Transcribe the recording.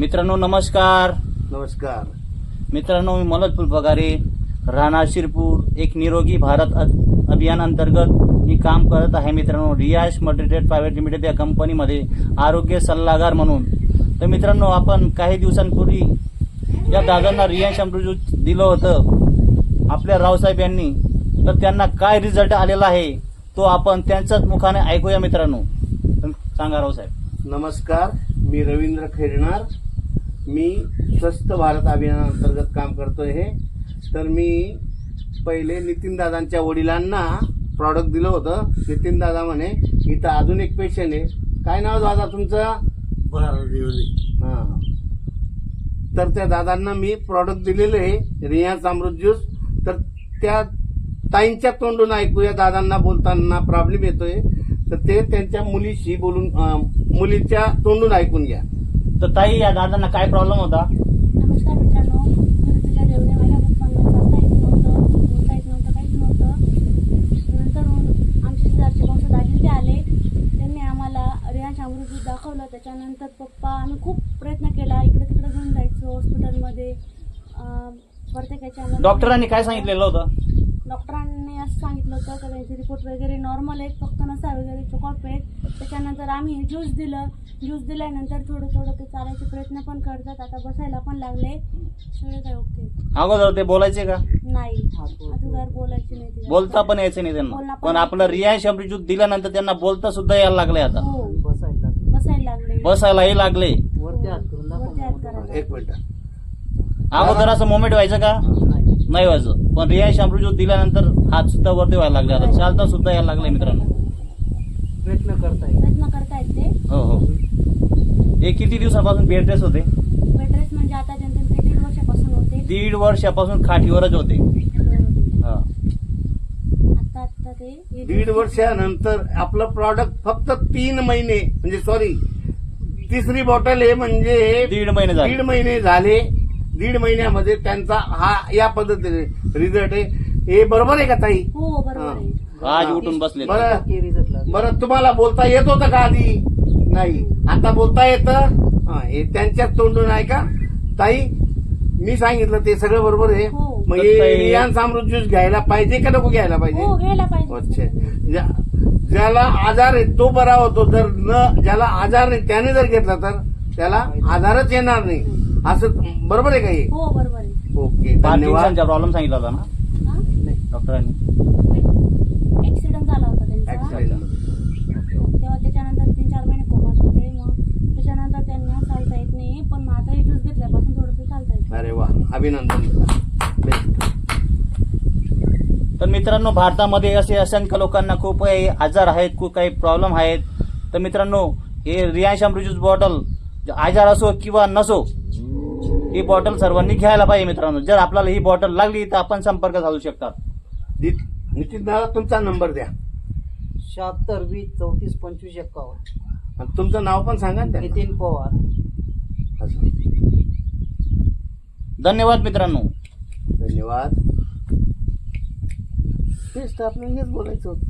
मित्रांनो नमस्कार. नमस्कार मित्रांनो, मी मनोज फुलपगारे, राहणार शिरपूर. एक निरोगी भारत अभियान अंतर्गत मी काम करत आहे. मित्रांनो, रियाश मल्टीट्रेड प्रायव्हेट लिमिटेड या कंपनीमध्ये आरोग्य सल्लागार म्हणून. तर मित्रांनो, आपण काही दिवसांपूर्वी या दादांना रियाश अमृत दिलं होतं आपल्या रावसाहेब यांनी. तर त्यांना काय रिझल्ट आलेला आहे तो आपण त्यांच्याच मुखाने ऐकूया. मित्रांनो सांगा रावसाहेब. नमस्कार, मी रवींद्र खैरनार. मी स्वस्थ भारत अभियानाअंतर्गत काम करतोय. हे तर मी पहिले नितीन दादांच्या वडिलांना प्रॉडक्ट दिलं होतं. नितीन दादा म्हणे इथं अजून एक पेशंट आहे. काय नाव दादा तुमचं? हां. तर त्या दादांना मी प्रॉडक्ट दिलेलं आहे रियाज अमृत ज्यूस. तर त्या ताईंच्या तोंडून ऐकूया दादांना बोलताना प्रॉब्लेम येतोय. तर ते त्यांच्या मुलीशी बोलून मुलीच्या तोंडून ऐकून घ्या. तर ताई, या दादांना काय प्रॉब्लेम होता? नमस्कार मित्रांनो, तुला जेवढे माझ्या पप्पांना चालता येत नव्हतं, बोलता येत नव्हतं, काहीच नव्हतं. नंतर आमचे शेजारचे वंशज आले, ते आले, त्यांनी आम्हाला रियाज अमृत ज्यूस दाखवलं. त्याच्यानंतर पप्पा आम्ही खूप प्रयत्न केला, इकडे तिकडे घेऊन जायचं हॉस्पिटलमध्ये. प्रत्येकाच्या डॉक्टरांनी काय सांगितलेलं होतं? डॉक्टरांनी असं सांगितलं होतं की त्यांचे रिपोर्ट वगैरे नॉर्मल आहेत, फक्त नसा वगैरे चोकअप आहेत. त्याच्यानंतर आम्ही ज्यूस दिलं. ज्यूस दिल्यानंतर थोडं थोडं ते चालायचे प्रयत्न पण करतात. आता बसायला पण लागले. सगळे काय ओके. अगोदर ते बोलायचे का? नाही, अगोदर बोलायचे नाही ते. बोलता पण यायचं नाही त्यांना. बोलणं पण आपलं रियाज अमृत ज्यूस दिल्यानंतर त्यांना बोलता सुद्धा यायला लागले. आता हो, बसायला लागले. बसायलाही लागले. वरती हात करायला. एक मिनिट. अगोदर असं मोमेंट व्हायचं का? नाही व्हायचं. पण रियाज अमृत ज्यूस दिल्यानंतर हात सुद्धा वरती व्हायला लागले. आता चालता सुद्धा यायला लागले. मित्रांनो, प्रयत्न करतायत ते. हो हो. हे किती दिवसापासून बेड रेस्ट होते? बेड रेस्ट म्हणजे आता त्यांचे 1.5 वर्षापासून होते. 1.5 वर्षापासून खाटीवरच होते. हा. आता ते 1.5 वर्षानंतर आपलं प्रॉडक्ट फक्त 3 महिने म्हणजे सॉरी तिसरी बॉटल आहे म्हणजे 1.5 महिने झाले. 1.5 महिने झाले. 1.5 महिन्यामध्ये त्यांचा हा या पद्धतीने रिझल्ट आहे. हे बरोबर आहे का ताई? हो, बरोबर आहे. आज उठून बसले. बरं तुम्हाला बोलता येत होतं का आधी? नाही. आता बोलता येतं. हे त्यांच्याच तोंडून आहे का ताई? मी सांगितलं ते सगळं बरोबर आहे. हो. मग हे रियाज अमृत ज्यूस घ्यायला पाहिजे का नको घ्यायला पाहिजे? हो, घ्यायला पाहिजे. अच्छा. ज्याला आजार आहे तो बरा होतो. जर ज्याला आजार नाही त्याने जर घेतला तर त्याला आजारच येणार नाही. असं बरोबर आहे का हे? हो, बरोबर आहे. ओके, धन्यवाद. पार्किन्सनचा प्रॉब्लेम सांगितला होता ना हा? डॉक्टरांनी? ऍक्सिडेंट झाला होता त्यांचा. ऍक्सिडेंट. तेव्हा त्याच्यानंतर 3-4 महिने कोमात होते. मग त्याच्यानंतर त्यांना चालता येत नाही. पण मग आता हे ज्यूस घेतल्यापासून थोडंसं चालता येतं. अरे वा, अभिनंदन. बेस्ट. तर मित्रांनो, भारतामध्ये असे असंख्य लोकांना खूप काही आजार आहेत, खूप काही प्रॉब्लेम आहेत. तर मित्रांनो, हे रियाज अमृत ज्यूस बॉटल आजार असो किंवा नसो, ही बॉटल सर्वांनी घ्यायला पाहिजे. मित्रांनो, जर आपल्याला ही बॉटल लागली तर आपण संपर्क साधू शकतात. नितीन दादा तुमचा नंबर द्या. 76 20 34 25 51. आणि तुमचं नाव पण सांगा ना त्यांना. नितीन पवार. असं. धन्यवाद मित्रांनो. धन्यवाद. तेच तर आपल्याला हेच बोलायचं होतं.